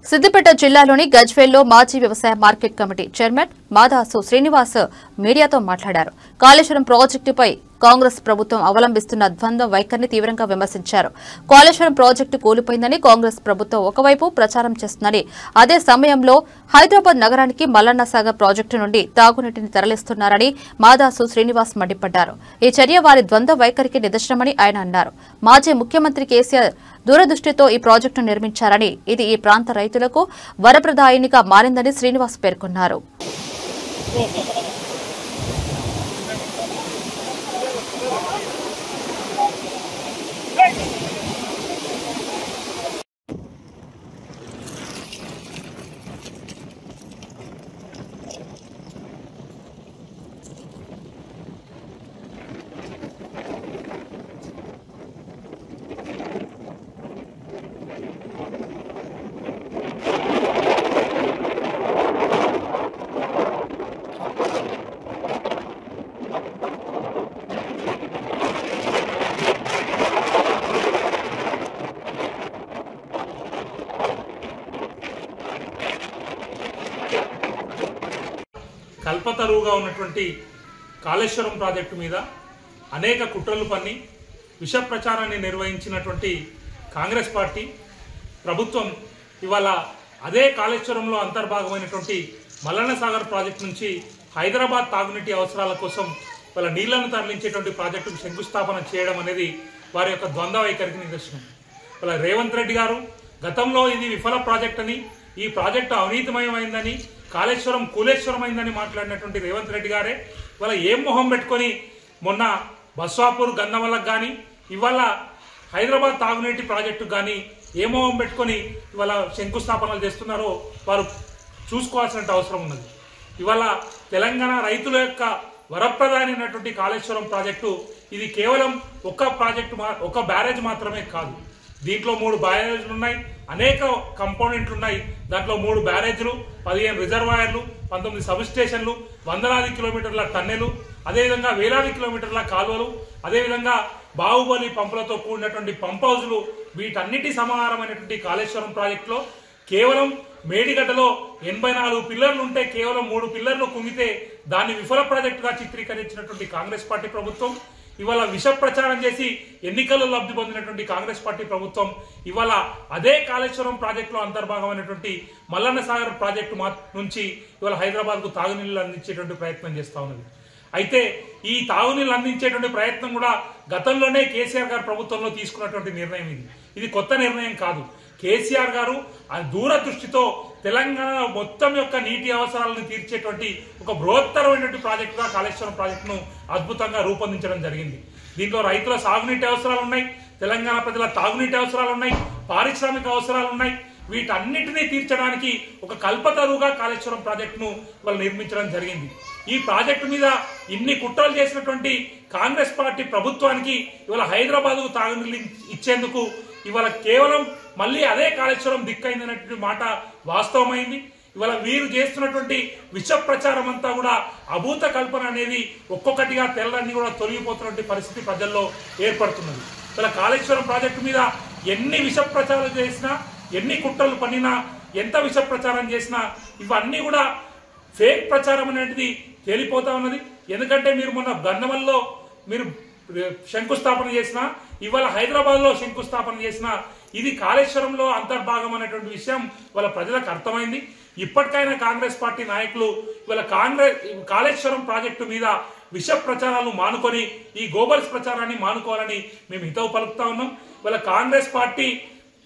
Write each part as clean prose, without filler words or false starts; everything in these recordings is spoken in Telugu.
సిద్దిపేట జిల్లాలోని గజ్వేల్లో మాజీ వ్యవసాయ market committee chairman Madasu Srinivas మీడియాతో మాట్లాడారు. కాళేశ్వరం ప్రాజెక్టుపై కాంగ్రెస్ ప్రభుత్వం అవలంబిస్తున్న ద్వంద్వ వైఖరిని తీవ్రంగా విమర్శించారు. కాళేశ్వరం ప్రాజెక్టు కూలిపోయిందని కాంగ్రెస్ ప్రభుత్వం ఒకవైపు ప్రచారం చేస్తుందని, అదే సమయంలో హైదరాబాద్ నగరానికి మల్లన్న సాగర్ ప్రాజెక్టు నుండి తాగునీటిని తరలిస్తున్నారని మాదాసు శ్రీనివాస్ మండిపడ్డారు. ఈ చర్య వారి ద్వంద్వ వైఖరికి నిదర్శనమని ఆయన అన్నారు. మాజీ ముఖ్యమంత్రి కేసీఆర్ దూరదృష్టితో ఈ ప్రాజెక్టును నిర్మించారని, ఇది ఈ ప్రాంత రైతులకు వరప్రదాయినిగా మారిందని శ్రీనివాస్ పేర్కొన్నారు. కల్పతరువుగా ఉన్నటువంటి కాళేశ్వరం ప్రాజెక్టు మీద అనేక కుట్రలు పన్ని విష ప్రచారాన్ని నిర్వహించినటువంటి కాంగ్రెస్ పార్టీ ప్రభుత్వం ఇవాళ అదే కాళేశ్వరంలో అంతర్భాగమైనటువంటి మల్లన్న సాగర్ ప్రాజెక్టు నుంచి హైదరాబాద్ తాగునీటి అవసరాల కోసం వాళ్ళ నీళ్లను తరలించేటువంటి ప్రాజెక్టుకు శంకుస్థాపన చేయడం అనేది వారి యొక్క ద్వంద్వ వైఖరికి నిదర్శనం. వాళ్ళ రేవంత్ రెడ్డి గారు గతంలో ఇది విఫల ప్రాజెక్ట్ అని, ఈ ప్రాజెక్టు అవినీతిమయమైందని, కాళేశ్వరం కూలేశ్వరమైందని మాట్లాడినటువంటి రేవంత్ రెడ్డి గారే ఇవాళ ఏం మొహం పెట్టుకొని మొన్న బస్వాపూర్ గంధమలకు కానీ ఇవాళ హైదరాబాద్ తాగునీటి ప్రాజెక్టు కానీ ఏ మొహం పెట్టుకొని ఇవాళ శంకుస్థాపనలు చేస్తున్నారో వారు చూసుకోవాల్సిన అవసరం ఉన్నది. ఇవాళ తెలంగాణ రైతుల యొక్క వరప్రదాయమైనటువంటి కాళేశ్వరం ప్రాజెక్టు ఇది కేవలం ఒక బ్యారేజ్ మాత్రమే కాదు. దీంట్లో 3 బ్యారేజ్లు ఉన్నాయి, అనేక కంపోనెంట్లు ఉన్నాయి. దాంట్లో 3 బ్యారేజ్లు, 15 రిజర్వాయర్లు, 19 సబ్ స్టేషన్లు, వందలాది కిలోమీటర్ల టన్నెలు, అదేవిధంగా వేలాది కిలోమీటర్ల కాలువలు, అదేవిధంగా బాహుబలి పంపులతో కూడినటువంటి పంప్ హౌజులు, వీటన్నిటి సమాహారమైనటువంటి కాళేశ్వరం ప్రాజెక్టులో కేవలం మేడిగడ్డలో 84 పిల్లర్లు ఉంటే కేవలం 3 పిల్లర్లు కుంగితే దాన్ని విఫల ప్రాజెక్టుగా చిత్రీకరించినటువంటి కాంగ్రెస్ పార్టీ ప్రభుత్వం ఇవాళ విష ప్రచారం చేసి ఎన్నికల్లో లబ్ధి పొందినటువంటి కాంగ్రెస్ పార్టీ ప్రభుత్వం ఇవాళ అదే కాళేశ్వరం ప్రాజెక్టులో అంతర్భాగమైనటువంటి మల్లన్న సాగర్ ప్రాజెక్టు నుంచి ఇవాళ హైదరాబాద్కు తాగునీళ్లు అందించేటువంటి ప్రయత్నం చేస్తా ఉన్నది. అయితే ఈ తాగునీళ్లు అందించేటువంటి ప్రయత్నం కూడా గతంలోనే కేసీఆర్ గారు ప్రభుత్వంలో తీసుకున్నటువంటి నిర్ణయం. ఇది కొత్త నిర్ణయం కాదు. కేసీఆర్ గారు దూరదృష్టితో తెలంగాణ మొత్తం యొక్క నీటి అవసరాలను తీర్చేటువంటి ఒక బృహత్తరమైనటువంటి ప్రాజెక్టుగా కాళేశ్వరం ప్రాజెక్టును అద్భుతంగా రూపొందించడం జరిగింది. దీంట్లో రైతుల సాగునీటి అవసరాలు ఉన్నాయి, తెలంగాణ ప్రజల తాగునీటి అవసరాలు ఉన్నాయి, పారిశ్రామిక అవసరాలు ఉన్నాయి. వీటన్నిటినీ తీర్చడానికి ఒక కల్పతరువుగా కాళేశ్వరం ప్రాజెక్టును వాళ్ళు నిర్మించడం జరిగింది. ఈ ప్రాజెక్టు మీద ఇన్ని కుట్రలు చేసినటువంటి కాంగ్రెస్ పార్టీ ప్రభుత్వానికి ఇవాళ హైదరాబాద్కు తాగునీళ్ళు ఇచ్చేందుకు ఇవాళ కేవలం మళ్ళీ అదే కాళేశ్వరం దిక్కైందనేటువంటి మాట వాస్తవమైంది. ఇవాళ వీరు చేస్తున్నటువంటి విష ప్రచారం అంతా కూడా అభూత కల్పన అనేది ఒక్కొక్కటిగా తెల్లన్ని కూడా తొలగిపోతున్నటువంటి పరిస్థితి ప్రజల్లో ఏర్పడుతున్నది. ఇవాళ కాళేశ్వరం ప్రాజెక్టు మీద ఎన్ని విష ప్రచారాలు చేసినా, ఎన్ని కుట్రలు పన్నినా, ఎంత విష ప్రచారం చేసినా ఇవన్నీ కూడా ఫేక్ ప్రచారం అనేది తేలిపోతా ఉన్నది. ఎందుకంటే మీరు మొన్న గన్నవల్లో మీరు శంకుస్థాపన చేసిన, ఇవాళ హైదరాబాద్ లో శంకుస్థాపన చేసిన, ఇది కాళేశ్వరంలో అంతర్భాగం అనేటువంటి విషయం వాళ్ళ ప్రజలకు అర్థమైంది. ఇప్పటికైనా కాంగ్రెస్ పార్టీ నాయకులు ఇవాళ కాళేశ్వరం ప్రాజెక్టు మీద విష ప్రచారాలు మానుకొని ఈ గోబల్స్ ప్రచారాన్ని మానుకోవాలని మేము హితవు పలుకుతా ఉన్నాం. ఇవాళ కాంగ్రెస్ పార్టీ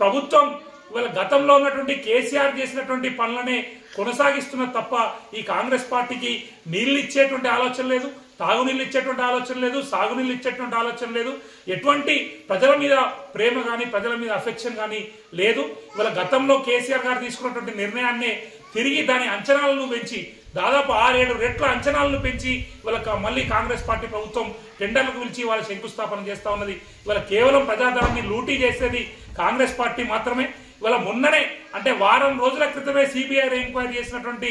ప్రభుత్వం ఇవాళ గతంలో ఉన్నటువంటి కేసీఆర్ చేసినటువంటి పనులనే కొనసాగిస్తున్న తప్ప ఈ కాంగ్రెస్ పార్టీకి నీళ్లు ఇచ్చేటువంటి ఆలోచన లేదు, తాగునీళ్ళు ఇచ్చేటువంటి ఆలోచన లేదు, సాగునీళ్ళు ఇచ్చేటువంటి ఆలోచన లేదు, ఎటువంటి ప్రజల మీద ప్రేమ కానీ ప్రజల మీద అఫెక్షన్ కానీ లేదు. ఇవాళ గతంలో కేసీఆర్ గారు తీసుకున్నటువంటి నిర్ణయాన్నే తిరిగి దాని అంచనాలను పెంచి దాదాపు 6-7 రెట్ల అంచనాలను పెంచి ఇవాళ మళ్ళీ కాంగ్రెస్ పార్టీ ప్రభుత్వం టెండర్లకు పిలిచి వాళ్ళ శంకుస్థాపన చేస్తా ఉన్నది. ఇవాళ కేవలం ప్రజాధనాన్ని లూటీ చేసేది కాంగ్రెస్ పార్టీ మాత్రమే. ఇవాళ మొన్ననే అంటే వారం రోజుల క్రితమే సిబిఐ ఎంక్వైరీ చేసినటువంటి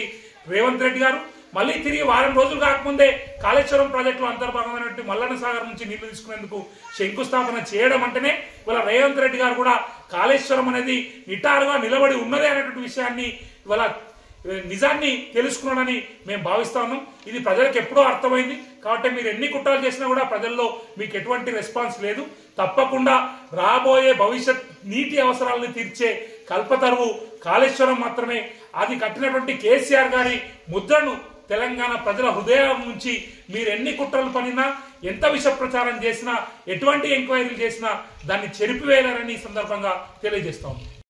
రేవంత్ రెడ్డి గారు మళ్ళీ తిరిగి వారం రోజులు కాకముందే కాళేశ్వరం ప్రాజెక్టులో అంతర్భాగమైనటువంటి మల్లన్న సాగర్ నుంచి నీళ్లు తీసుకునేందుకు శంకుస్థాపన చేయడం అంటేనే ఇవాళ రేవంత్ రెడ్డి గారు కూడా కాళేశ్వరం అనేది నిటారుగా నిలబడి ఉన్నదే అనేటువంటి విషయాన్ని ఇవాళ నిజాన్ని తెలుసుకున్నాడని మేము భావిస్తా ఉన్నాం. ఇది ప్రజలకు ఎప్పుడో అర్థమైంది. కాబట్టి మీరు ఎన్ని కుట్రలు చేసినా కూడా ప్రజల్లో మీకు ఎటువంటి రెస్పాన్స్ లేదు. తప్పకుండా రాబోయే భవిష్యత్ నీటి అవసరాలను తీర్చే కల్పతరువు కాళేశ్వరం మాత్రమే. అది కట్టినటువంటి కేసీఆర్ గారి ముద్రను తెలంగాణ ప్రజల హృదయం నుంచి మీరు ఎన్ని కుట్రలు పనినా, ఎంత విష ప్రచారం చేసినా, ఎటువంటి ఎంక్వైరీలు చేసినా దాన్ని చెరిపివేయాలని ఈ సందర్భంగా తెలియజేస్తాం.